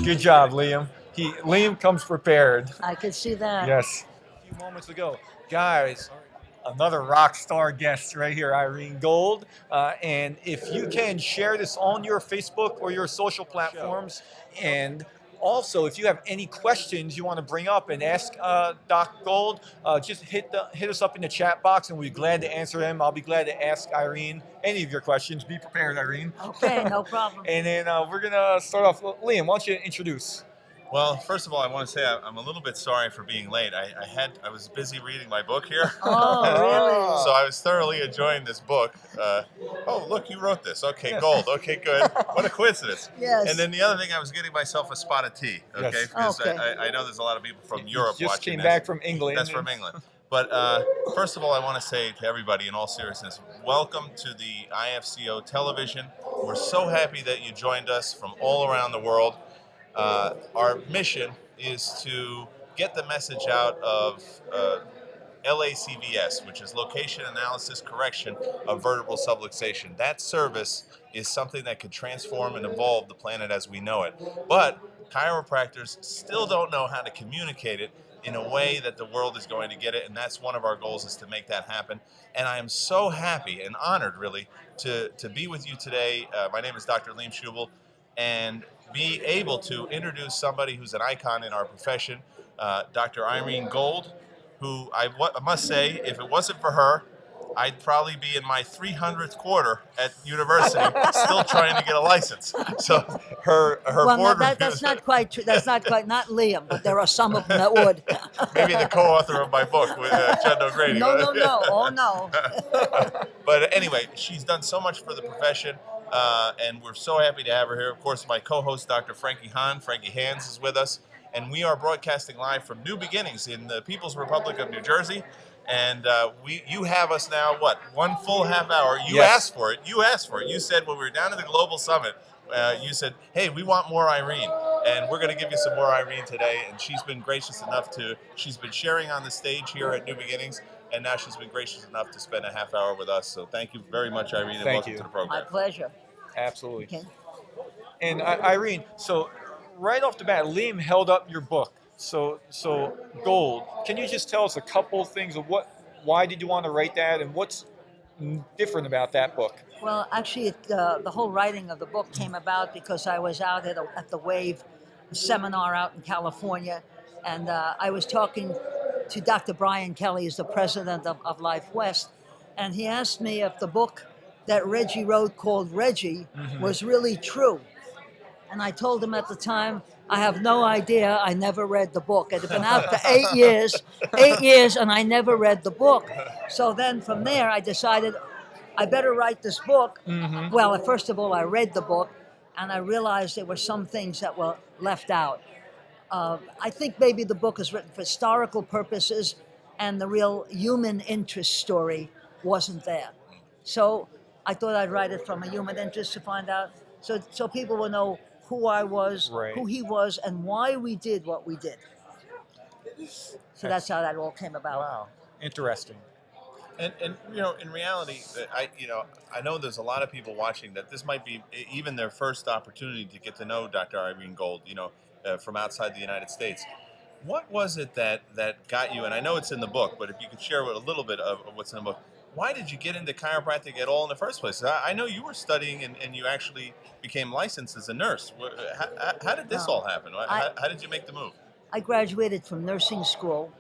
Good job, Liam. Liam comes prepared. I could see that. Yes. A few moments ago, guys, another rock star guest right here, Irene Gold. And if you can share this on your Facebook or your social platforms, and also if you have any questions you want to bring up and ask Doc Gold, just hit us up in the chat box, and we'll be glad to answer them. I'll be glad to ask Irene any of your questions. Be prepared, Irene. Okay, no problem. And then we're gonna start off. Liam, why don't you introduce? Well, first of all, I want to say I'm a little bit sorry for being late. I was busy reading my book here. Oh, really? So I was thoroughly enjoying this book. Oh, look, you wrote this. Okay, yes. Gold. Okay, good. What a coincidence. Yes. And then the other thing, I was getting myself a spot of tea. Okay, Yes. because Okay. I know there's a lot of people from Europe Just watching came this. back from England. That's from England. But first of all, I want to say to everybody, in all seriousness, welcome to the IFCO television. We're so happy that you joined us from all around the world. Our mission is to get the message out of LACVS, which is Location Analysis Correction of Vertebral Subluxation. That service is something that could transform and evolve the planet as we know it. But chiropractors still don't know how to communicate it in a way that the world is going to get it, and that's one of our goals, is to make that happen. And I am so happy and honored, really, to be with you today. My name is Dr. Liam Schubel, and be able to introduce somebody who's an icon in our profession, Dr. Irene Gold, who I must say, if it wasn't for her, I'd probably be in my 300th quarter at university, still trying to get a license. So her Well, board no, that's not quite true. That's not quite, not Liam, but there are some of them that would. maybe the co-author of my book with Jen O'Grady. No. Oh, no. But anyway, she's done so much for the profession, and we're so happy to have her here. Of course, my co-host, Dr. Hahn, Frankie Hands, is with us, and we are broadcasting live from New Beginnings in the People's Republic of New Jersey. And you have us now, what, one full half hour? You Yes. asked for it. You asked for it. You said when we were down at the Global Summit, you said, hey, we want more Irene. And we're going to give you some more Irene today. And she's been gracious enough she's been sharing on the stage here at New Beginnings. And now she's been gracious enough to spend a half hour with us. So thank you very much, Irene, and welcome to the My program. pleasure. Absolutely. Okay. And Irene, so right off the bat, Liam held up your book. So Gold, can you just tell us a couple of things of why did you want to write that, and what's different about that book? Well, actually, the whole writing of the book came about because I was out at the WAVE seminar out in California, and I was talking to Dr. Brian Kelly, who's the president of Life West, and he asked me if the book that Reggie wrote called Reggie was really true. And I told him at the time, I have no idea. I never read the book. It had been out for 8 years, and I never read the book. So then from there, I decided I better write this book. Well, first of all, I read the book, and I realized there were some things that were left out. I think maybe the book is written for historical purposes, and the real human interest story wasn't there. So I thought I'd write it from a human interest to find out, so people will know who I was, Right. who he was, and why we did what we did. So that's how that all came about. Wow, interesting. And in reality, I know there's a lot of people watching that this might be even their first opportunity to get to know Dr. Irene Gold, from outside the United States. What was it that got you, and I know it's in the book, but if you could share a little bit of what's in the book, why did you get into chiropractic at all in the first place? I know you were studying and you actually became licensed as a nurse. How did this all happen? How did you make the move? I graduated from nursing school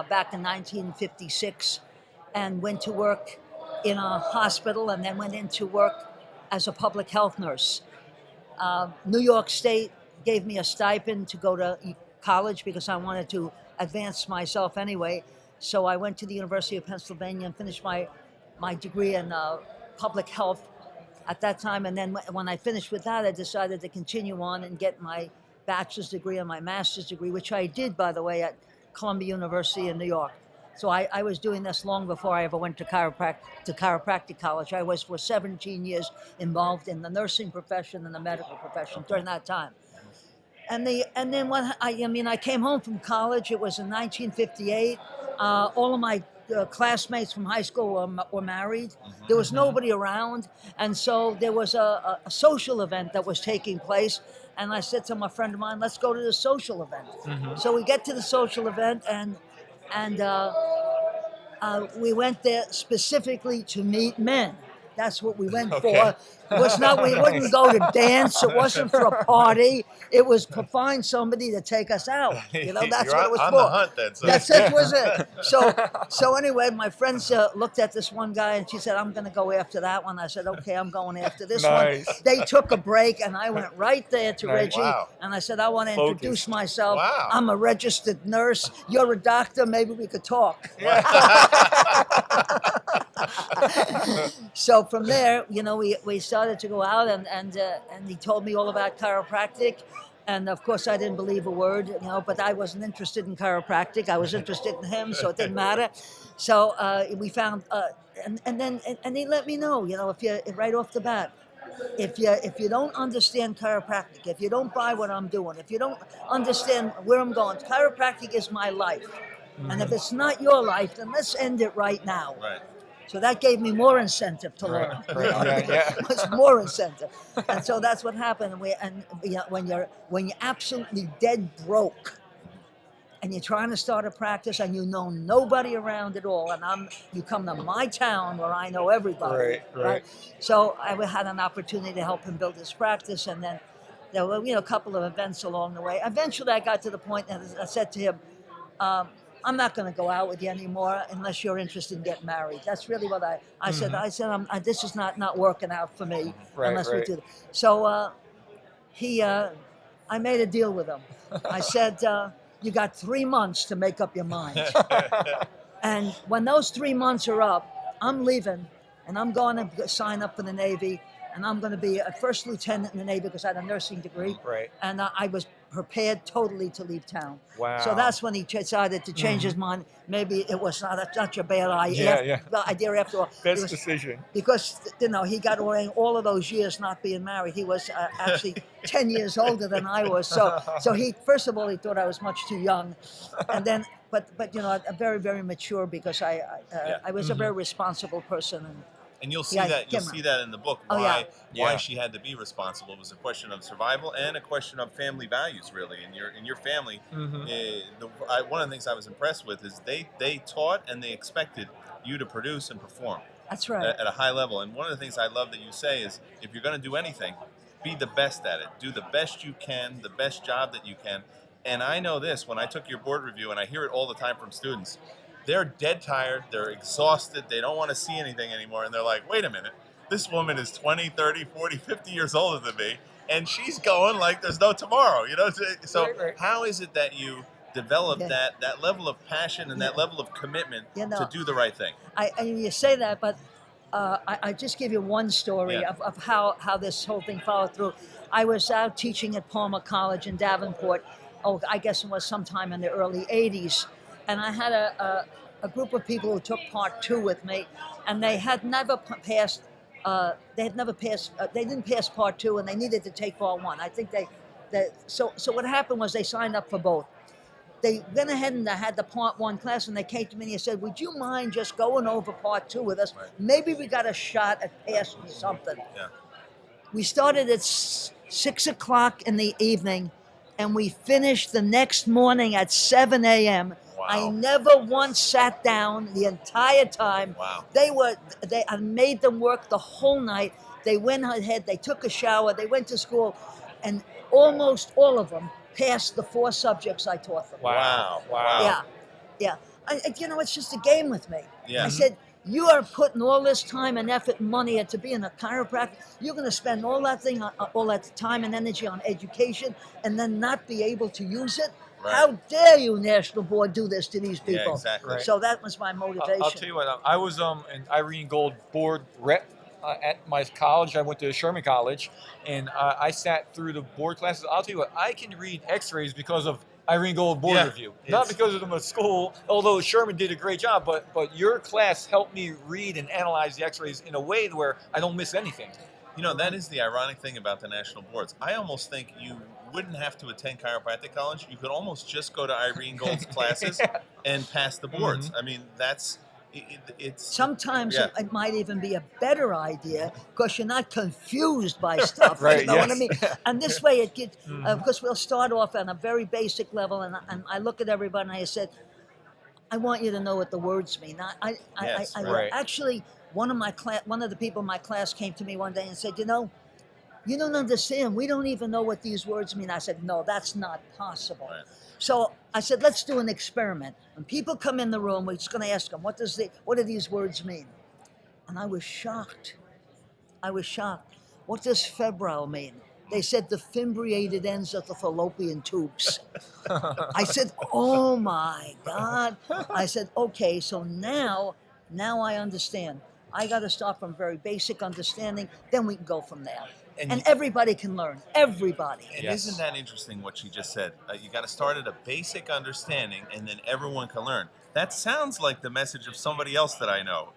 back in 1956 and went to work in a hospital and then went into work as a public health nurse. New York State gave me a stipend to go to college because I wanted to advance myself anyway. So I went to the University of Pennsylvania and finished my degree in public health at that time. And then when I finished with that, I decided to continue on and get my bachelor's degree and my master's degree, which I did, by the way, at Columbia University in New York. So I was doing this long before I ever went to chiropractic college. I was for 17 years involved in the nursing profession and the medical profession during that time. And then when I came home from college, it was in 1958. All of my classmates from high school were married. There was nobody around. And so there was a social event that was taking place. And I said to my friend of mine, let's go to the social event. So we get to the social event, and we went there specifically to meet men. That's what we went for. It was not, we wouldn't go to dance. It wasn't for a party. It was to find somebody to take us out. You know, that's what it was on for. the hunt then. So. That's was it. So anyway, my friends looked at this one guy, and she said, I'm going to go after that one. I said, okay, I'm going after this one. They took a break, and I went right there to Reggie, and I said, I want to introduce myself. I'm a registered nurse. You're a doctor. Maybe we could talk. So from there, you know, we started to go out, and he told me all about chiropractic. And of course, I didn't believe a word, you know, but I wasn't interested in chiropractic. I was interested in him, so it didn't matter. So we found, and he let me know, you know, if you right off the bat, if you don't understand chiropractic, if you don't buy what I'm doing, if you don't understand where I'm going, chiropractic is my life. And if it's not your life, then let's end it right now. Right. So that gave me more incentive to learn. It was more incentive, and so that's what happened. And when you're absolutely dead broke, and you're trying to start a practice, and you know nobody around at all, and you come to my town where I know everybody. Right. So I had an opportunity to help him build his practice, and then there were a couple of events along the way. Eventually, I got to the point that I said to him, I'm not going to go out with you anymore unless you're interested in getting married. That's really what I said. I said, this is not working out for me unless we do that. So I made a deal with him. I said, you got 3 months to make up your mind. And when those 3 months are up, I'm leaving, and I'm going to sign up for the Navy, and I'm going to be a first lieutenant in the Navy because I had a nursing degree. Right. And I was prepared totally to leave town. Wow. So that's when he decided to change his mind. Maybe it was not such a bad idea. Idea after all. Best decision. Because he got away all of those years not being married. He was actually 10 years older than I was. So he, first of all, he thought I was much too young, and then but very, very mature, because I was a very responsible person. And you'll see that in the book, why she had to be responsible. It was a question of survival and a question of family values, really. In your family, one of the things I was impressed with is they taught and they expected you to produce and perform. That's right. At a high level. And one of the things I love that you say is, if you're going to do anything, be the best at it. Do the best you can, the best job that you can. And I know this, when I took your board review, and I hear it all the time from students, they're dead tired, they're exhausted, they don't want to see anything anymore, and they're like, wait a minute, this woman is 20, 30, 40, 50 years older than me, and she's going like there's no tomorrow, So how is it that you develop that level of passion and that level of commitment to do the right thing? You say that, but I just give you one story of how this whole thing followed through. I was out teaching at Palmer College in Davenport, I guess it was sometime in the early 80s, and I had a group of people who took part 2 with me, and they had never passed. They didn't pass part 2, and they needed to take part 1. I think so what happened was they signed up for both. They went ahead and had the part 1 class, and they came to me and they said, would you mind just going over part 2 with us? Right. Maybe we got a shot at passing something. Yeah. We started at 6 o'clock in the evening, and we finished the next morning at 7 a.m. Wow. I never once sat down the entire time. Wow. I made them work the whole night. They went ahead, they took a shower, they went to school, and almost all of them passed the 4 subjects I taught them. Wow. Yeah. It's just a game with me. Yeah. I said, you are putting all this time and effort and money into being a chiropractor. You're going to spend all that time and energy on education and then not be able to use it? Right. How dare you, National Board, do this to these people? Yeah, exactly. Right. So that was my motivation. I'll tell you what, I was an Irene Gold board rep at my college. I went to Sherman College, and I sat through the board classes. I'll tell you what, I can read x-rays because of Irene Gold board review. Not because of them at school, although Sherman did a great job, but your class helped me read and analyze the x-rays in a way where I don't miss anything. That is the ironic thing about the national boards. I almost think you wouldn't have to attend chiropractic college. You could almost just go to Irene Gold's classes and pass the boards. I mean, that's it's Sometimes yeah. it might even be a better idea because you're not confused by stuff. Right, You know what I yes. mean? And this way it gets, Mhm. because we'll start off on a very basic level, and I look at everybody and I said, I want you to know what the words mean. Yes, right. Actually, one of the people in my class came to me one day and said, you don't understand. We don't even know what these words mean. I said, no, that's not possible. Right. So I said, let's do an experiment. When people come in the room, we're just going to ask them, what do these words mean? And I was shocked. I was shocked. What does febrile mean? They said the fimbriated ends of the fallopian tubes. I said, oh my God. I said, okay, so now I understand. I got to start from very basic understanding, then we can go from there. And everybody can learn. Everybody. And Yes. isn't that interesting what she just said? You got to start at a basic understanding, and then everyone can learn. That sounds like the message of somebody else that I know,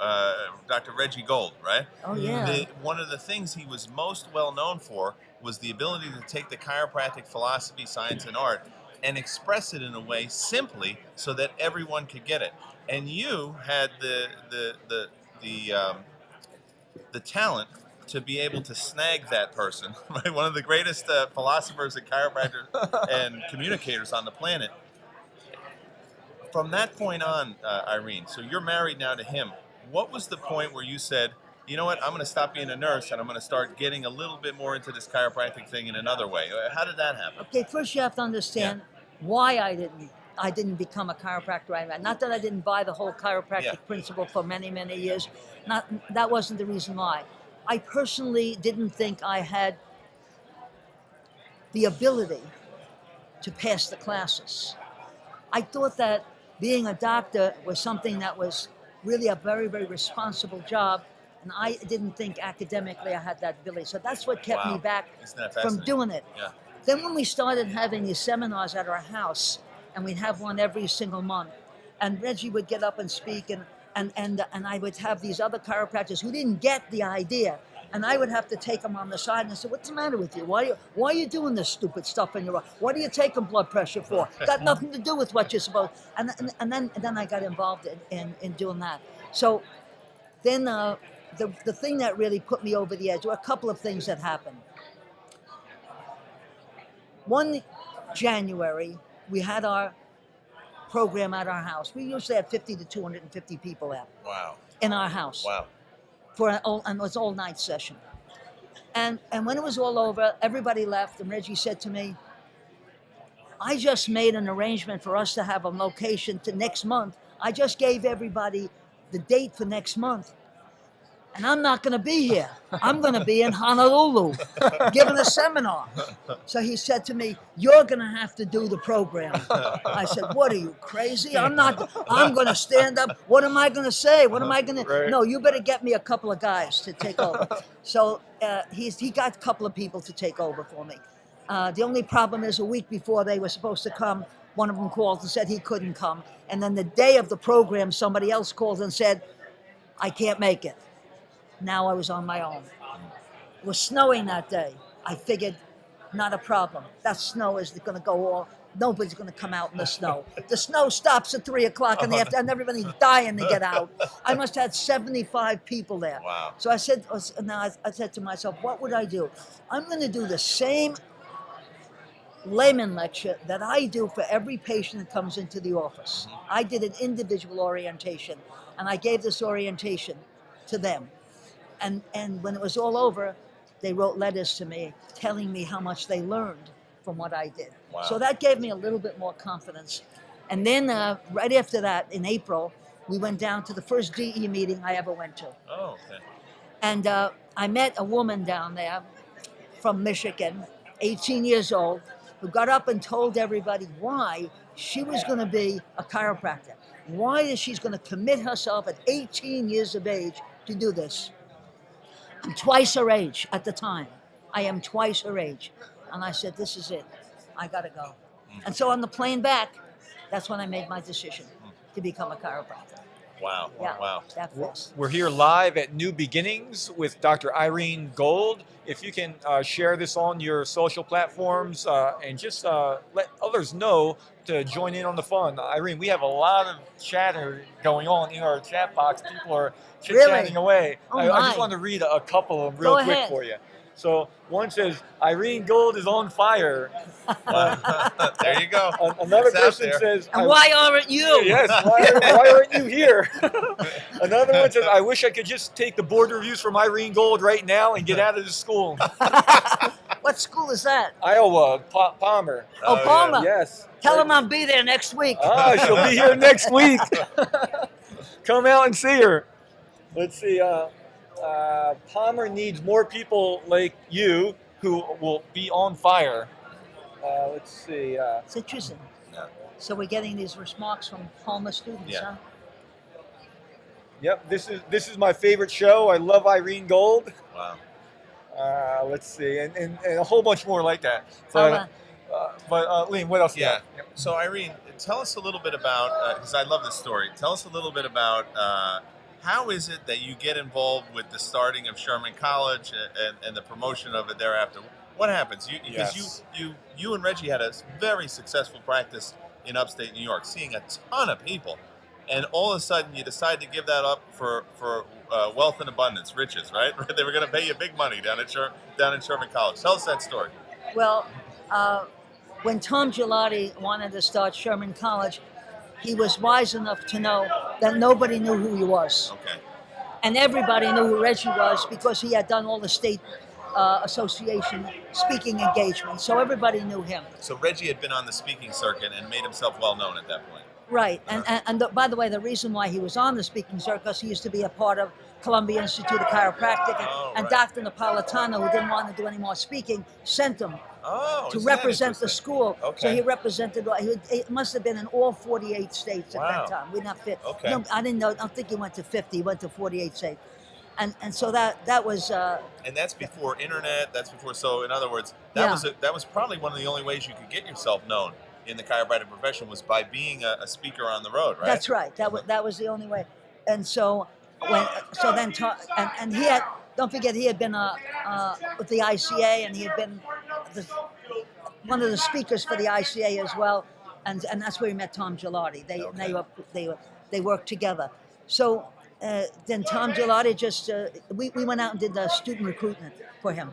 Dr. Reggie Gold, right? Oh, yeah. One of the things he was most well known for was the ability to take the chiropractic philosophy, science, and art and express it in a way simply so that everyone could get it. And you had the talent to be able to snag that person, right? One of the greatest philosophers and chiropractors and communicators on the planet. From that point on, Irene, so you're married now to him. What was the point where you said, you know what, I'm going to stop being a nurse and I'm going to start getting a little bit more into this chiropractic thing in another way? How did that happen? Okay, first you have to understand why I didn't become a chiropractor. Not that I didn't buy the whole chiropractic principle for many, many years. That wasn't the reason why. I personally didn't think I had the ability to pass the classes. I thought that being a doctor was something that was really a very, very responsible job, and I didn't think academically I had that ability. So that's what kept me back from doing it. Yeah. Then when we started having these seminars at our house, and we'd have one every single month, and Reggie would get up and speak, and I would have these other chiropractors who didn't get the idea, and I would have to take them on the side and say, what's the matter with you? Why are you doing this stupid stuff in your life? What are you taking blood pressure for? Got nothing to do with what you're supposed. And then I got involved in doing that. So then the thing that really put me over the edge were a couple of things that happened. One January, we had our program at our house. We usually had 50 to 250 people there. Wow. In our house. Wow. And it was all night session. And when it was all over, everybody left, and Reggie said to me, I just made an arrangement for us to have a location to next month. I just gave everybody the date for next month. And I'm not going to be here. I'm going to be in Honolulu giving a seminar. So he said to me, you're going to have to do the program. I said, what are you, crazy? I'm going to stand up. What am I going to say? What am I going to? No, you better get me a couple of guys to take over. So he got a couple of people to take over for me. The only problem is a week before they were supposed to come, one of them called and said he couldn't come. And then the day of the program, somebody else called and said, I can't make it. Now I was on my own. It was snowing that day. I figured, not a problem. That snow is going to go off. Nobody's going to come out in the snow. The snow stops at 3 o'clock in the afternoon, and everybody's dying to get out. I must have had 75 people there. Wow. So I said to myself, what would I do? I'm going to do the same layman lecture that I do for every patient that comes into the office. I did an individual orientation, and I gave this orientation to them. And when it was all over, they wrote letters to me telling me how much they learned from what I did. Wow. So that gave me a little bit more confidence. And then right after that, in April, we went down to the first DE meeting I ever went to. Oh, okay. And I met a woman down there from Michigan, 18 years old, who got up and told everybody why she was going to be a chiropractor. Why she's going to commit herself at 18 years of age to do this. I'm twice her age at the time. I am twice her age. And I said, this is it. I got to go. And so on the plane back, that's when I made my decision to become a chiropractor. Wow. Yeah, Wow. that fast. We're here live at New Beginnings with Dr. Irene Gold. If you can share this on your social platforms and just let others know to join in on the fun. Irene, we have a lot of chatter going on in our chat box. People are chit-chatting away. Oh, I just my. want to read a couple of them real Go quick ahead. for you. So one says, Irene Gold is on fire. There you go. Another It's out person there. says, And why aren't you? Yes, why aren't you here? Another one says, I wish I could just take the board reviews from Irene Gold right now and get out of the school. What school is that? Iowa, Palmer. Oh, yeah. Palmer. Yes. Tell him I'll be there next week. She'll be here next week. Come out and see her. Let's see. Palmer needs more people like you who will be on fire. Let's see. It's interesting. Yeah. So we're getting these remarks from Palmer students, Yeah. huh? Yep, this is my favorite show. I love Irene Gold. Wow. Let's see, and a whole bunch more like that. I'll, But Liam, what else? you Yeah. got? So Irene, tell us a little bit about, because I love this story. Tell us a little bit about how is it that you get involved with the starting of Sherman College and the promotion of it thereafter? What happens? Because you and Reggie had a very successful practice in upstate New York, seeing a ton of people, and all of a sudden you decide to give that up for wealth and abundance, riches, right? They were going to pay you big money down in Sherman College. Tell us that story. Well, when Tom Gelati wanted to start Sherman College, he was wise enough to know that nobody knew who he was. Okay. And everybody knew who Reggie was because he had done all the state association speaking engagements. So everybody knew him. So Reggie had been on the speaking circuit and made himself well known at that point. Right. And by the way, the reason why he was on the speaking circuit, he used to be a part of Columbia Institute of Chiropractic. And right. Dr. Napolitano, who didn't want to do any more speaking, sent him to isn't that represent the interesting? school. Okay. So he represented, it must have been in all 48 states at Wow. that time. We're not fit. Okay. No, I didn't know. I don't think he went to 50. He went to 48 states. And so that was... And that's before internet. That's before. So in other words, that was probably one of the only ways you could get yourself known in the chiropractic profession was by being a speaker on the road, right? That's right. That was the only way. And so then he had, don't forget, he had been with the ICA, and he had been one of the speakers for the ICA as well, and that's where he met Tom Gelati. They worked together. So then Tom Gelati just we went out and did the student recruitment for him.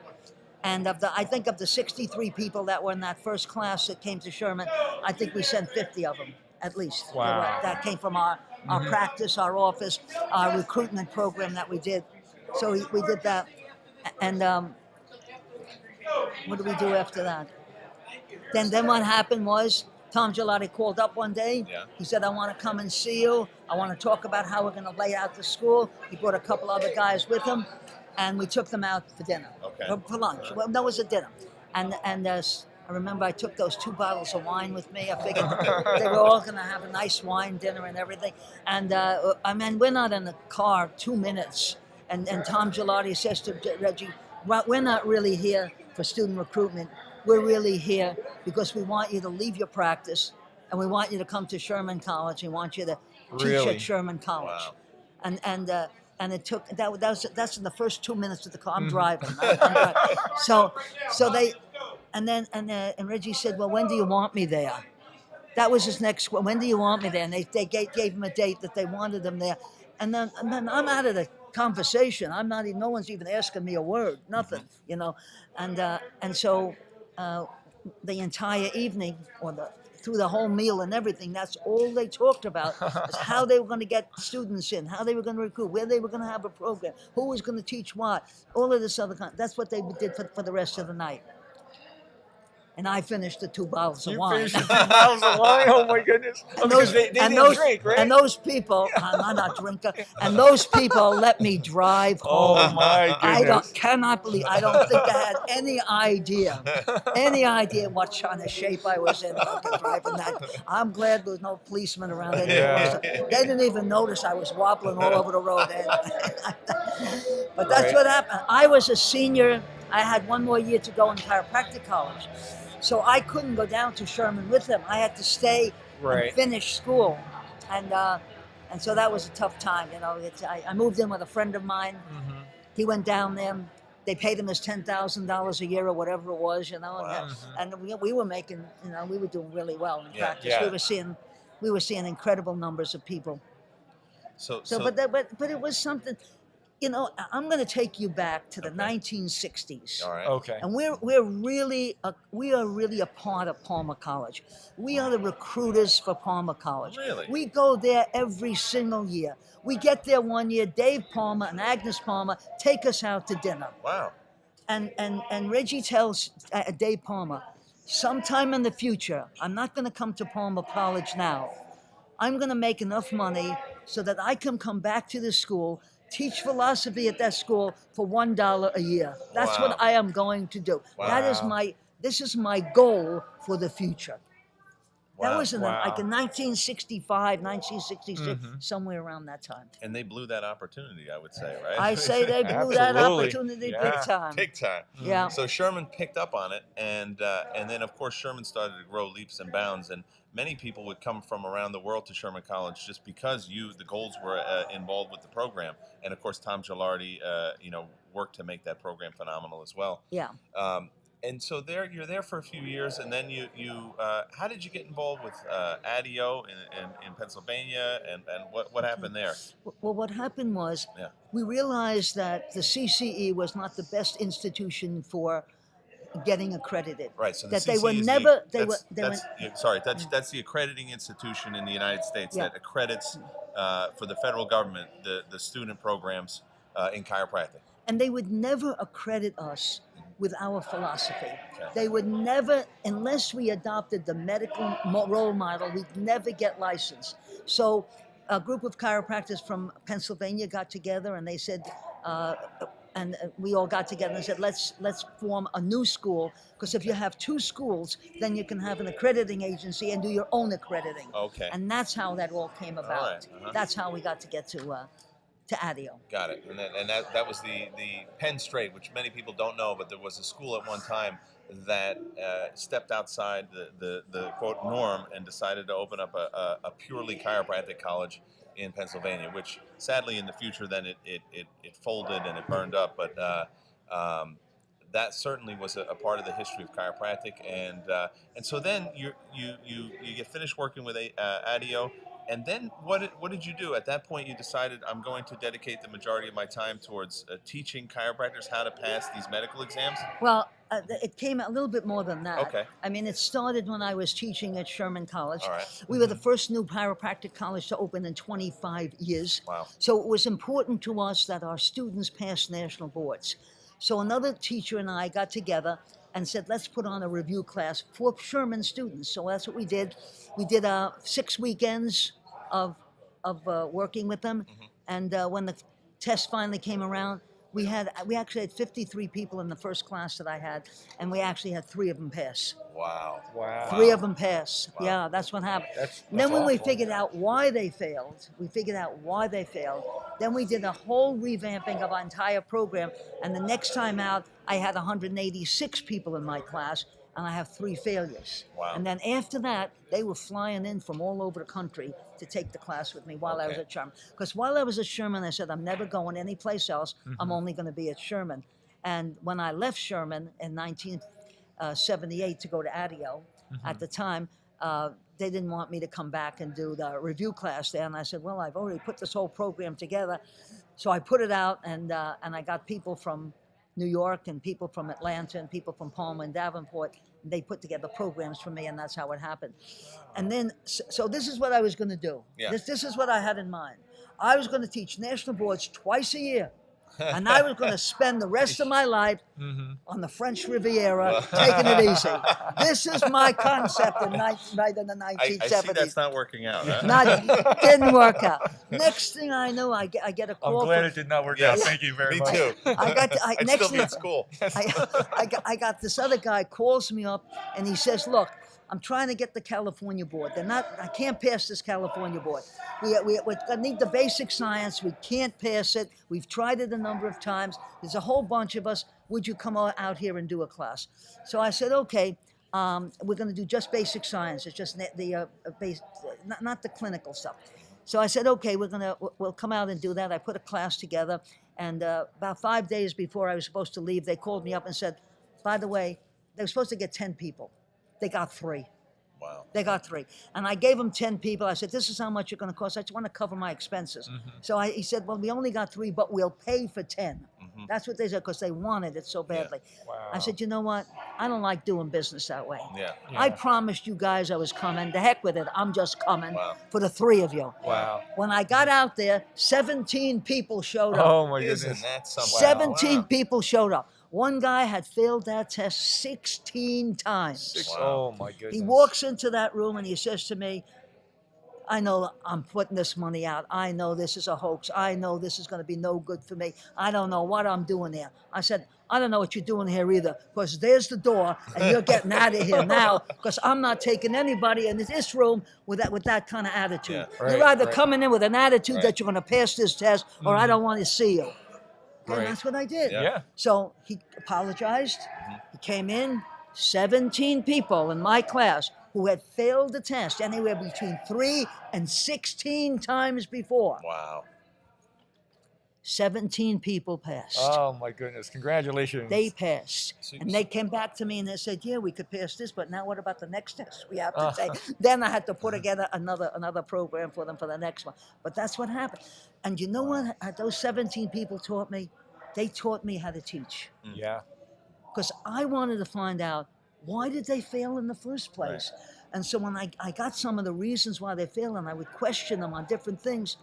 And I think of the 63 people that were in that first class that came to Sherman, I think we sent 50 of them at least. Wow. That came from our practice, our office, our recruitment program that we did. So we did that. And what did we do after that? Then what happened was Tom Gelati called up one day. Yeah. He said, I want to come and see you. I want to talk about how we're going to lay out the school. He brought a couple other guys with him. And we took them out for dinner, for lunch. Well, that was a dinner. And I remember I took those 2 bottles of wine with me. I figured they were all going to have a nice wine dinner and everything. And I mean, we're not in the car 2 minutes. And Tom Gelati says to Reggie, we're not really here for student recruitment. We're really here because we want you to leave your practice and we want you to come to Sherman College. We want you to teach at Sherman College. Wow. And it took that's in the first 2 minutes of the car. I'm driving. I'm driving. So they, and Reggie said, well, when do you want me there? That was his next. When do you want me there? And they gave him a date that they wanted him there. And then I'm out of the conversation. I'm not even. No one's even asking me a word. Nothing. You know. And so the entire evening through the whole meal and everything, that's all they talked about, is how they were going to get students in, how they were going to recruit, where they were going to have a program, who was going to teach what, all of this other kind. That's what they did for the rest of the night. And I finished the 2 bottles of wine. You finished the 2 bottles of wine? Oh my goodness. Because they didn't drink, right? And those people, I'm not a drinker, and those people let me drive home. Oh my goodness. Cannot believe, I don't think I had any idea what kind of shape I was in driving that. I'm glad there was no policemen around. They didn't even notice I was wobbling all over the road. But that's what happened. I was a senior. I had 1 more year to go in chiropractic college. So I couldn't go down to Sherman with him. I had to stay and finish school. And And so that was a tough time. I moved in with a friend of mine. Mm-hmm. He went down there. They paid him his $10,000 a year or whatever it was, Wow. and we were making, we were doing really well in practice. yeah. We were seeing incredible numbers of people. So But it was something. I'm going to take you back to the 1960s. all right. Okay. And we are really a part of Palmer College. We are the recruiters for Palmer College. Really? We go there every single year. We get there one year. Dave Palmer and Agnes Palmer take us out to dinner. Wow. And Reggie tells Dave Palmer, sometime in the future, I'm not going to come to Palmer College now. I'm going to make enough money so that I can come back to this school, teach philosophy at that school for $1 a year. That's Wow. what I am going to do. Wow. This is my goal for the future. That Wow. was in like in 1965, 1966, Mhm. somewhere around that time. And they blew that opportunity, I would say, right? I say they blew that Absolutely. opportunity Yeah. big time. Big time. Yeah. So Sherman picked up on it, and then of course Sherman started to grow leaps and bounds, and many people would come from around the world to Sherman College just because the Golds were involved with the program, and of course Tom Gilardi, worked to make that program phenomenal as well. Yeah. And so you're there for a few years, and then you how did you get involved with ADIO in Pennsylvania, and what happened there? Well, what happened was Yeah. we realized that the CCE was not the best institution for getting accredited. Right. So the That CCE they were is never. that's the accrediting institution in the United States Yeah. that accredits for the federal government the student programs in chiropractic. And they would never accredit us with our philosophy. Okay. They would never, unless we adopted the medical role model, we'd never get licensed. So a group of chiropractors from Pennsylvania got together and they said, and we all got together and said, let's form a new school, because if you have two schools, then you can have an accrediting agency and do your own accrediting. Okay. And that's how that all came about. right. Uh-huh. That's how we got to get to ADIO. Got it. And that was the Penn Straight, which many people don't know, but there was a school at one time that stepped outside the quote norm and decided to open up a purely chiropractic college in Pennsylvania, which sadly in the future then it folded and it burned up, but that certainly was a part of the history of chiropractic, and so then you get finished working with ADIO. And then what did you do? At that point, you decided, I'm going to dedicate the majority of my time towards teaching chiropractors how to pass these medical exams? Well, it came a little bit more than that. Okay. I mean, it started when I was teaching at Sherman College. All right. We were the first new chiropractic college to open in 25 years. Wow. So it was important to us that our students pass national boards. So another teacher and I got together and said, let's put on a review class for Sherman students. So that's what we did. We did 6 weekends of working with them. Mm-hmm. And when the test finally came around, we actually had 53 people in the first class that I had, and we actually had 3 of them pass. Wow. Wow. 3 of them pass. Wow. Yeah, that's what happened. That's And then when we awful. figured out why they failed, then we did a whole revamping of our entire program. And the next time out, I had 186 people in my class, and I have 3 failures. Wow. And then after that, they were flying in from all over the country to take the class with me while I was Okay. at Sherman. Because while I was at Sherman, I said, I'm never going anyplace else. I'm only going to be at Sherman. And when I left Sherman in 1978 to go to ADIO, at the time, they didn't want me to come back and do the review class there. And I said, well, I've already put this whole program together. So I put it out, and I got people from New York and people from Atlanta and people from Palmer and Davenport. They put together programs for me, and that's how it happened. And then, so this is what I was going to do. Yeah. This is what I had in mind. I was going to teach national boards twice a year, and I was going to spend the rest of my life on the French Riviera, taking it easy. This is my concept right in the 1970s. I see that's not working out. Huh? Didn't work out. Next thing I know, I get a I'm call. glad it did not work out. Thank you very Me much. too. I'd Next still be thing, at school. I got this other guy calls me up and he says, look, I'm trying to get the California board. I can't pass this California board. We need the basic science. We can't pass it. We've tried it a number of times. There's a whole bunch of us. Would you come out here and do a class? So I said, okay, we're going to do just basic science. It's just not the clinical stuff. So I said, okay, we'll come out and do that. I put a class together, and about 5 days before I was supposed to leave, they called me up and said, by the way, they were supposed to get 10 people. They got 3. Wow. They got 3. And I gave them 10 people. I said, this is how much you're going to cost. I just want to cover my expenses. So he said, well, we only got 3, but we'll pay for 10. That's what they said, because they wanted it so badly. Wow. I said, you know what? I don't like doing business that way. Yeah. I promised you guys I was coming. The heck with it. I'm just coming Wow. for the 3 of you. Wow. When I got out there, 17 people showed up. Oh my goodness. Isn't that something? 17 Wow. people showed up. One guy had failed that test 16 times. Oh my goodness. He walks into that room and he says to me, I know I'm putting this money out. I know this is a hoax. I know this is going to be no good for me. I don't know what I'm doing here. I said, I don't know what you're doing here either, because there's the door and you're getting out of here now, because I'm not taking anybody in this room with that kind of attitude. Yeah. Right, You're either right. coming in with an attitude Right. that you're going to pass this test, or I don't want to see you. And Right. that's what I did. Yeah. So he apologized. He came in, 17 people in my class who had failed the test anywhere between 3 and 16 times before. Wow. 17 people passed. Oh my goodness. Congratulations. They passed. So- And they came back to me and they said, yeah, we could pass this, but now what about the next test we have to take? Then I had to put together another program for them for the next one. But that's what happened. And you know what those 17 people taught me? They taught me how to teach. Yeah. Because I wanted to find out, why did they fail in the first place? And so when I got some of the reasons why they failed, and I would question them on different things,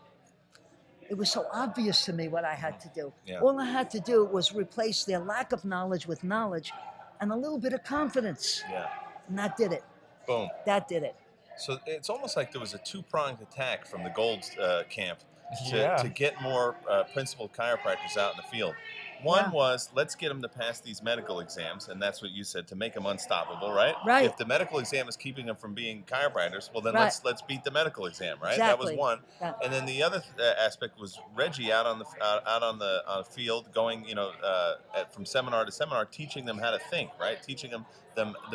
it was so obvious to me what I had to do. Yeah. All I had to do was replace their lack of knowledge with knowledge and a little bit of confidence. Yeah. And that did it. Boom. That did it. So it's almost like there was a 2-pronged attack from the Gold camp Yeah. to get more principal chiropractors out in the field. One Yeah. was, let's get them to pass these medical exams, and that's what you said, to make them unstoppable, right? Right. If the medical exam is keeping them from being chiropractors, well, then Right. let's beat the medical exam, right? That was Exactly. one. Yeah. And then the other aspect was Reggie out on the field, going, from seminar to seminar, teaching them how to think, right? Teaching them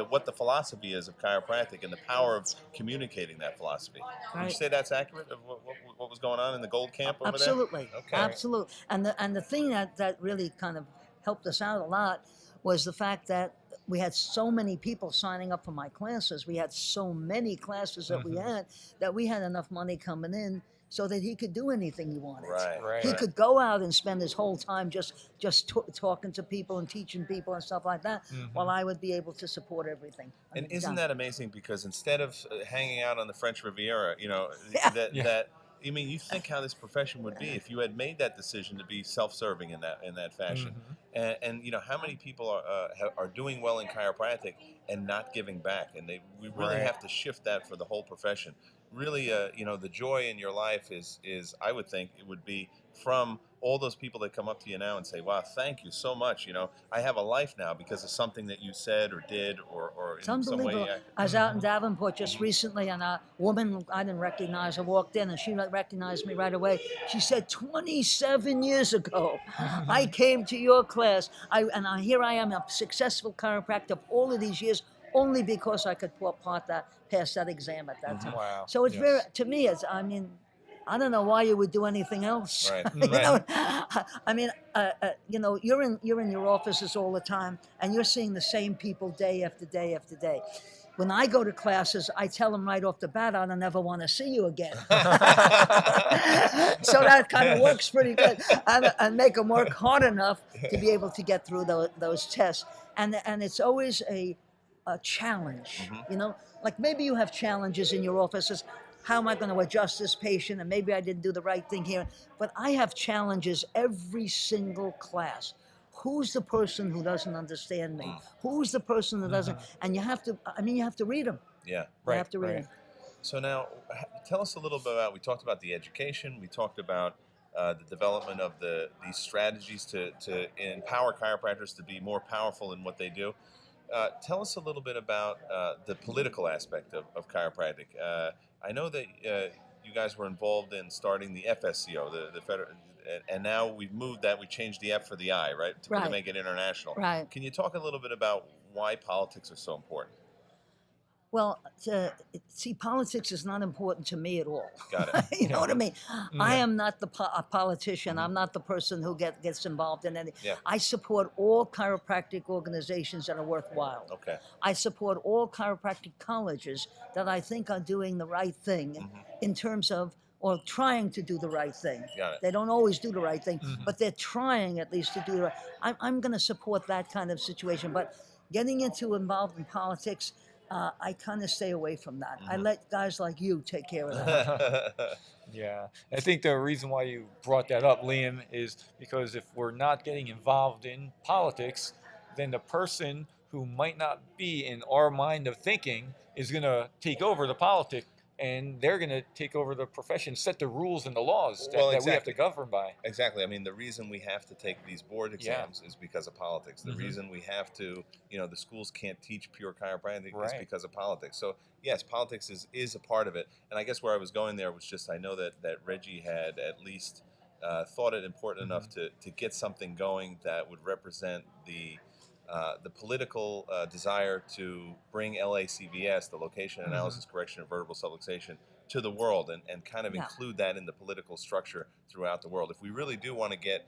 what the philosophy is of chiropractic and the power of communicating that philosophy. Would you Right. say that's accurate of what was going on in the Gold camp over Absolutely. there? Okay. Absolutely. And the thing that really kind of helped us out a lot was the fact that we had so many people signing up for my classes. We had so many classes that we had enough money coming in so that he could do anything he wanted. Right. Right. He could go out and spend his whole time just talking to people and teaching people and stuff like that, while I would be able to support everything. And isn't done. that amazing? Because instead of hanging out on the French Riviera, Yeah. that I mean, you think how this profession would be if you had made that decision to be self-serving in that fashion, and how many people are doing well in chiropractic and not giving back, and we really Right. have to shift that for the whole profession. Really, the joy in your life is I would think it would be from all those people that come up to you now and say, wow, thank you so much. I have a life now because of something that you said or did or It's in some unbelievable. way. I was out in Davenport just recently, and a woman I didn't recognize her walked in, and she recognized me right away. She said, 27 years ago, I came to your class, here I am, a successful chiropractor all of these years, only because I could pass that exam at that time. Wow. So it's Yes. to me, I don't know why you would do anything else. Right. You know, you're in your offices all the time, and you're seeing the same people day after day after day. When I go to classes, I tell them right off the bat, I don't ever want to see you again. So that kind of works pretty good, and make them work hard enough to be able to get through those tests. And it's always a challenge, like maybe you have challenges in your offices. How am I going to adjust this patient? And maybe I didn't do the right thing here. But I have challenges every single class. Who's the person who doesn't understand me? Who's the person who doesn't? And you have to read them. Yeah. You have to read them. So now, tell us a little bit about, we talked about the education, we talked about the development of these strategies to empower chiropractors to be more powerful in what they do. Tell us a little bit about the political aspect of chiropractic. I know that you guys were involved in starting the FSCO, the federal, and now we've moved that. We changed the F for the I, right, to Right. make it international. Right. Can you talk a little bit about why politics are so important? Well, see, politics is not important to me at all. Got it. You know what I mean? I Yeah. am not a politician. I'm not the person who gets involved in any. Yeah. I support all chiropractic organizations that are worthwhile. Okay. I support all chiropractic colleges that I think are doing the right thing in terms of, or trying to do the right thing. Got it. They don't always do the right thing, but they're trying at least to do the right. I'm going to support that kind of situation, but getting involved in politics, I kind of stay away from that. I let guys like you take care of that. Yeah, I think the reason why you brought that up, Liam, is because if we're not getting involved in politics, then the person who might not be in our mind of thinking is going to take over the politic, and they're going to take over the profession, set the rules and the laws that, Well, that we have to exactly. govern by. Exactly. I mean, the reason we have to take these board exams is because of politics. The reason we have to, the schools can't teach pure chiropractic is Right. because of politics. So, yes, politics is a part of it. And I guess where I was going there was just I know that Reggie had at least thought it important enough to get something going that would represent the political desire to bring LACVS, the location analysis correction of vertebral subluxation, to the world and kind of include that in the political structure throughout the world. If we really do want to get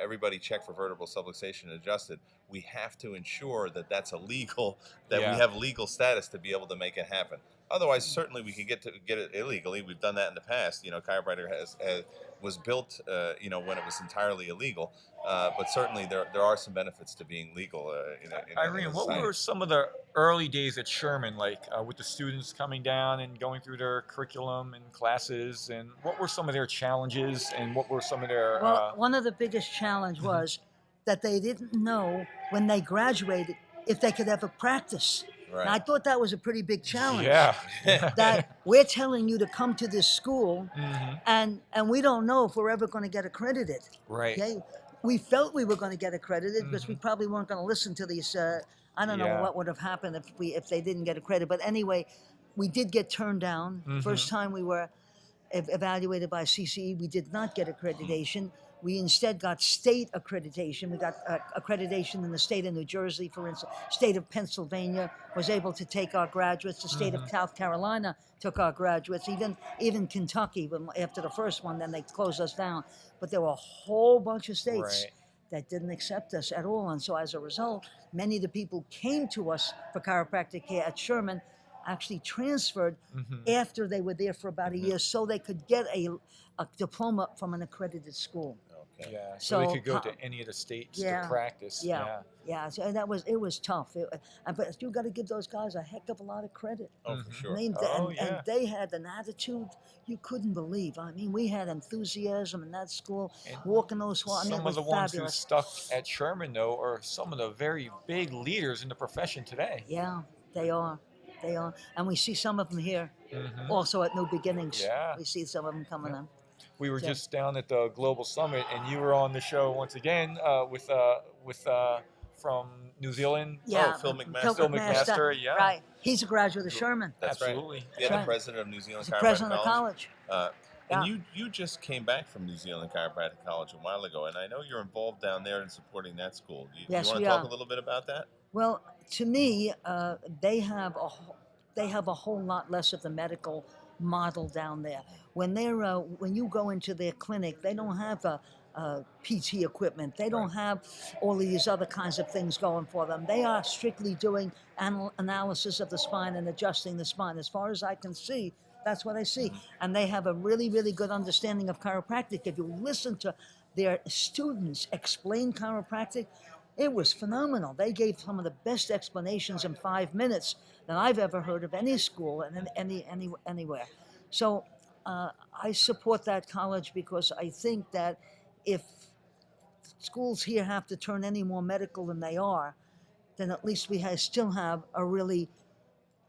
everybody checked for vertebral subluxation adjusted, we have to ensure that that's illegal, that we have legal status to be able to make it happen. Otherwise, certainly we can get it illegally. We've done that in the past. Chiropractor was built, when it was entirely illegal. But certainly there are some benefits to being legal. Irene, what were some of the early days at Sherman like with the students coming down and going through their curriculum and classes, and what were some of their challenges and what were some of their... Well, one of the biggest challenge was that they didn't know when they graduated if they could ever practice. Right. And I thought that was a pretty big challenge. Yeah. That we're telling you to come to this school, and we don't know if we're ever going to get accredited. Right. Okay? We felt we were going to get accredited because we probably weren't going to listen to these. I don't know what would have happened if they didn't get accredited. But anyway, we did get turned down. First time we were evaluated by CCE, we did not get accreditation. We instead got state accreditation. We got accreditation in the state of New Jersey, for instance. State of Pennsylvania was able to take our graduates. The state of South Carolina took our graduates. Even Kentucky, after the first one, then they closed us down. But there were a whole bunch of states that didn't accept us at all. And so as a result, many of the people came to us for chiropractic care at Sherman actually transferred after they were there for about a year so they could get a diploma from an accredited school. Okay. Yeah, so they So, could go to any of the states yeah, to practice. Yeah. So it was tough. But you got to give those guys a heck of a lot of credit. Oh, for sure. I mean, Oh, and they had an attitude you couldn't believe. I mean, we had enthusiasm in that school, And walking those halls. I mean, it some was of the ones who fabulous. stuck at Sherman, though, are some of the very big leaders in the profession today. Yeah, they are. They are. And we see some of them here also at New Beginnings. Yeah. We see some of them coming in. We were Yeah. just down at the Global Summit, and you were on the show once again with from New Zealand. Yeah, Phil McMaster. Phil McMaster, yeah. Right. He's a graduate of Sherman. That's Absolutely. right. Yeah, Right. the president of New Zealand He's the Chiropractic president of the College. college. And Yeah. you just came back from New Zealand Chiropractic College a while ago, and I know you're involved down there in supporting that school. Yes, you want we to talk are. a little bit about that? Well, to me, they have a whole lot less of the medical model down there. When you go into their clinic, they don't have PT equipment. They don't have all of these other kinds of things going for them. They are strictly doing analysis of the spine and adjusting the spine. As far as I can see, that's what I see. And they have a really, really good understanding of chiropractic. If you listen to their students explain chiropractic, it was phenomenal. They gave some of the best explanations in 5 minutes that I've ever heard of any school and anywhere. So I support that college because I think that if schools here have to turn any more medical than they are, then at least we still have a really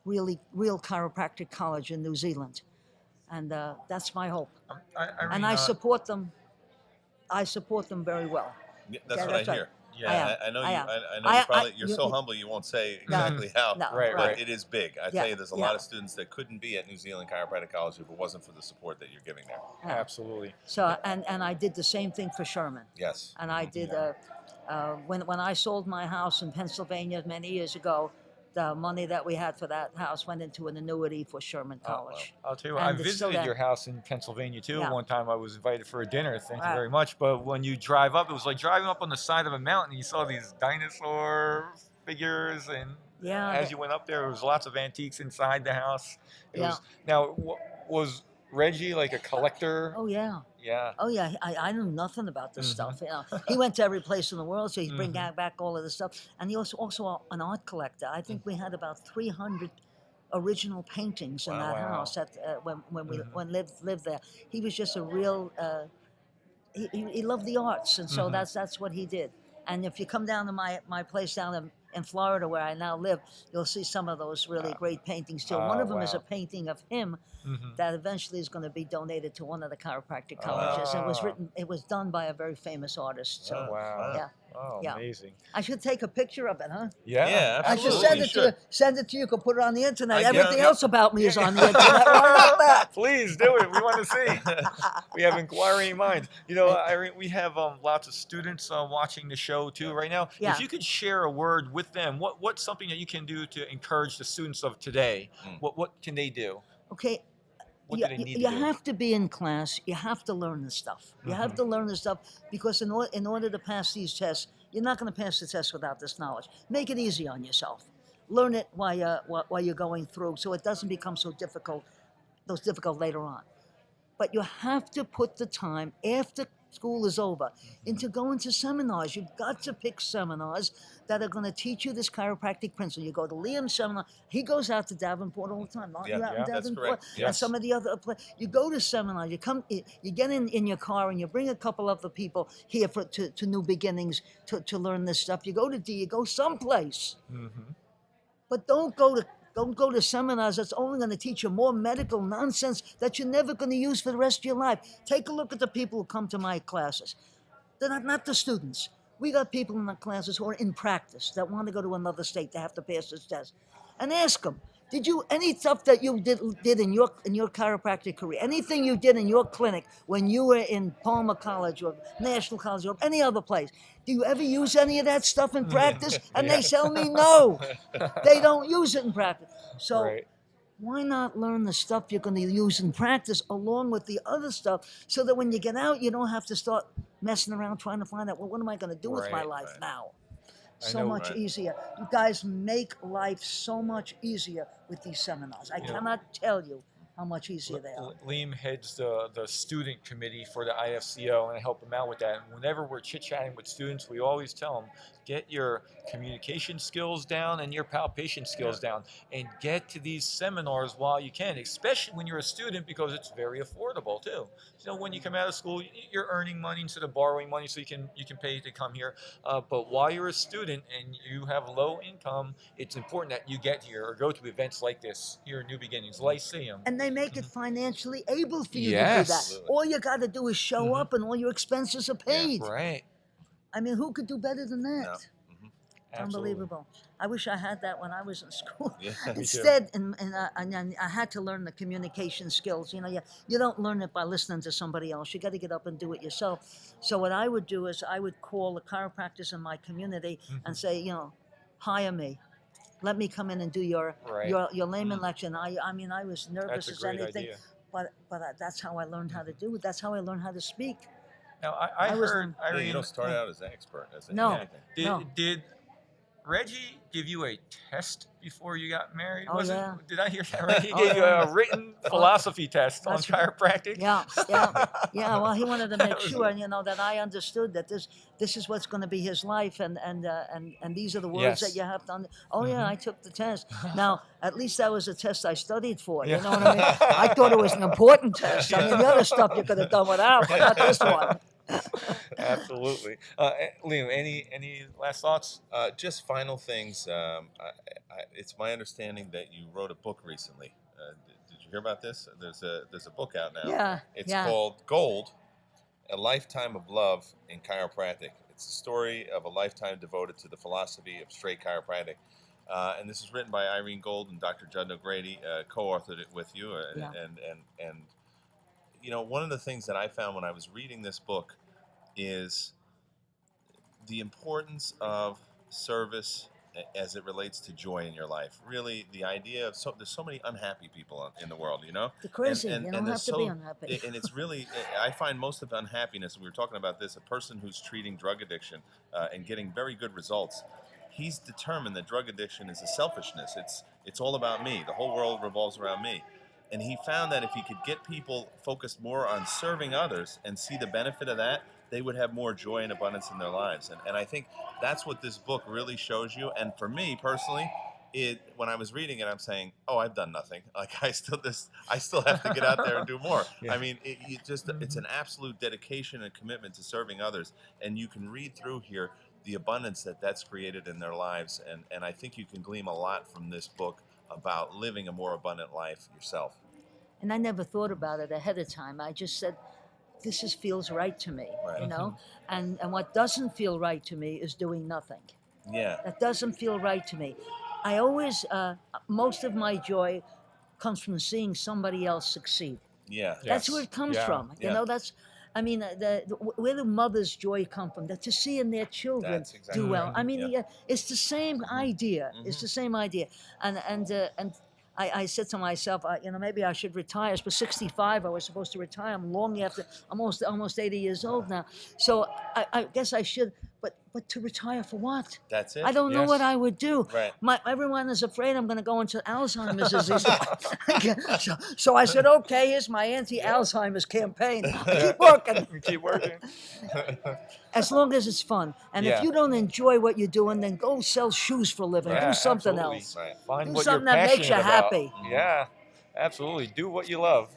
real chiropractic college in New Zealand. And that's my hope. And I support them. I support them very well. Yeah, that's Yeah, what that's I right. hear. Yeah. I know I you. am. I know I- you probably. I- You're you- so humble you won't say exactly how. No, Right, But right. it is big. I Yeah, tell you, there's a yeah. lot of students that couldn't be at New Zealand Chiropractic College if it wasn't for the support that you're giving there. Absolutely. So and I did the same thing for Sherman. Yes. And I did when I sold my house in Pennsylvania many years ago, the money that we had for that house went into an annuity for Sherman College. I'll tell you what, I And it's still visited that- your house in Pennsylvania too. Yeah. One time I was invited for a dinner. Thank you Right. very much. But when you drive up, it was like driving up on the side of a mountain. You saw these dinosaur figures, and Yeah, as that- you went up there was lots of antiques inside the house. It Yeah. was now was Reggie like a collector? Oh yeah. Yeah. Oh yeah, I knew nothing about this Mhm. stuff. You know, he went to every place in the world, so he'd bring Mhm. back all of this stuff. And he was also an art collector. I think we had about 300 original paintings in Wow, that wow. house at when we Mhm. when lived there. He was just a real. He loved the arts, and so Mhm. that's what he did. And if you come down to my place down in Florida where I now live, you'll see some of those really great paintings too. One of them is a wow. painting of him Mhm. that eventually is going to be donated to one of the chiropractic colleges. Ah. It was done by a very famous artist. So Wow. yeah, Oh, Yeah. amazing. I should take a picture of it, huh? Yeah. Yeah, I should absolutely. send You it to you. should. Send it to you. You can put it on the internet. Yeah, Everything yeah. else about me is on the internet. Why not that? Please do it. We want to see. We have inquiring minds. You know, Irene, we have lots of students watching the show too right now. Yeah. If you could share a word with them, what's something that you can do to encourage the students of today? What can they do? Okay. What you do they need you to do? have to be in class. You have to learn this stuff. You have to learn this stuff because in order to pass these tests, you're not going to pass the test without this knowledge. Make it easy on yourself. Learn it while you're going through, so it doesn't become so difficult later on. But you have to put the time after school is over into going to seminars. You've got to pick seminars that are going to teach you this chiropractic principle. You go to Liam's seminar. He goes out to Davenport all the time. Aren't you Yeah, out in yeah, that's Davenport? correct. And Yes. some of the other you go to seminars. You get in your car and you bring a couple other people here to New Beginnings to learn this stuff. You go to D. You go someplace. But don't go to seminars that's only going to teach you more medical nonsense that you're never going to use for the rest of your life. Take a look at the people who come to my classes. They're not the students. We got people in the classes who are in practice that want to go to another state to have to pass this test. And ask them, any stuff that you did in your chiropractic career, anything you did in your clinic when you were in Palmer College or National College or any other place, do you ever use any of that stuff in practice? And they tell me no, they don't use it in practice. So Right. why not learn the stuff you're going to use in practice along with the other stuff so that when you get out, you don't have to start messing around trying to find out, well, what am I going to do with my Right, life right. now? I So know, much right. easier. You guys make life so much easier with these seminars. I cannot tell you how much easier they are. Liam heads the student committee for the IFCO, and I help him out with that. And whenever we're chit-chatting with students, we always tell them, get your communication skills down and your palpation skills down, and get to these seminars while you can, especially when you're a student, because it's very affordable too. You know, when you come out of school, you're earning money instead of borrowing money, so you can pay to come here. But while you're a student and you have low income, it's important that you get here or go to events like this here in New Beginnings, Lyceum. And they make it financially able for you Yes. to do that. Absolutely. All you got to do is show up and all your expenses are paid. Right. I mean, who could do better than that? No. Absolutely. Unbelievable. I wish I had that when I was in school. Yeah. Me too. Instead, and I had to learn the communication skills. You know, you don't learn it by listening to somebody else. You got to get up and do it yourself. So what I would do is I would call the chiropractors in my community and say, you know, hire me. Let me come in and do your Right. your layman lecture. And I mean, I was nervous That's a as great anything, idea. but that's how I learned how to do it. That's how I learned how to speak. Now, I I was- heard, Yeah, Irene, you don't start out as an expert. As No. anything. No. did Reggie give you a test before you got married? Oh, yeah. Did I hear that right? He Oh, gave you yeah. a written philosophy test on That's right. chiropractic? Yeah. Well, he wanted to make That was- sure, you know, that I understood that this is what's going to be his life, and these are the words that Yes. you have to. Oh yeah, Mhm. I took the test. Now, at least that was a test I studied for. Yeah. You know what I mean? I thought it was an important test. I mean, the other stuff you could have done without, but not this one. Absolutely. Liam, any last thoughts? Just final things. It's my understanding that you wrote a book recently. Did you hear about this? There's a book out now. Yeah. It's yeah. called Gold, A Lifetime of Love in Chiropractic. It's the story of a lifetime devoted to the philosophy of straight chiropractic. And this is written by Irene Gold and Dr. Judd O'Grady, co-authored it with you. Yeah. And you know, one of the things that I found when I was reading this book is the importance of service as it relates to joy in your life. Really, the idea of there's so many unhappy people in the world, you know. The crazy, and you don't have to so, be unhappy. And it's really, I find most of unhappiness. We were talking about this. A person who's treating drug addiction and getting very good results. He's determined that drug addiction is a selfishness. It's all about me. The whole world revolves around me. And he found that if he could get people focused more on serving others and see the benefit of that, they would have more joy and abundance in their lives. And I think that's what this book really shows you. And for me personally, when I was reading it, I'm saying, oh, I've done nothing. Like I still have to get out there and do more. Yeah. I mean, it's an absolute dedication and commitment to serving others. And you can read through here the abundance that's created in their lives. And I think you can glean a lot from this book about living a more abundant life yourself. And I never thought about it ahead of time. I just said, this feels right to me, right. You know? And what doesn't feel right to me is doing nothing. Yeah. That doesn't feel right to me. I always, most of my joy comes from seeing somebody else succeed. Yeah. That's where it comes from. You know, where do mothers' joy come from? That to seeing their children do well. I mean, it's the same idea. It's the same idea. And I said to myself, maybe I should retire. But 65, I was supposed to retire. I'm long after. I'm almost 80 years old now. So I guess I should. But to retire for what? That's it. I don't know what I would do. Right. Everyone is afraid I'm going to go into Alzheimer's disease. So I said, okay, here's my anti-Alzheimer's campaign. Keep working. Keep working. As long as it's fun. And if you don't enjoy what you're doing, then go sell shoes for a living. Do something else. Right. Find do what something you're that makes you about. happy. Yeah, absolutely. Do what you love.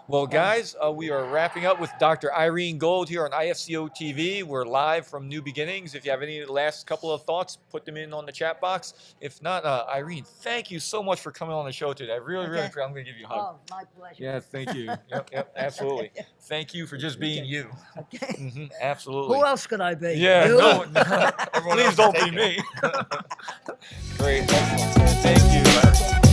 Well, guys, we are wrapping up with Dr. Irene Gold here on IFCO-TV. We're live from New Beginnings. If you have any last couple of thoughts, put them in on the chat box. If not, Irene, thank you so much for coming on the show today. I really appreciate it. I'm going to give you a hug. Oh, my pleasure. Yeah, thank you. Yep, absolutely. Thank you for just being you. Okay. Absolutely. Who else could I be? Yeah, You? no, please don't be me. Great. Thank you.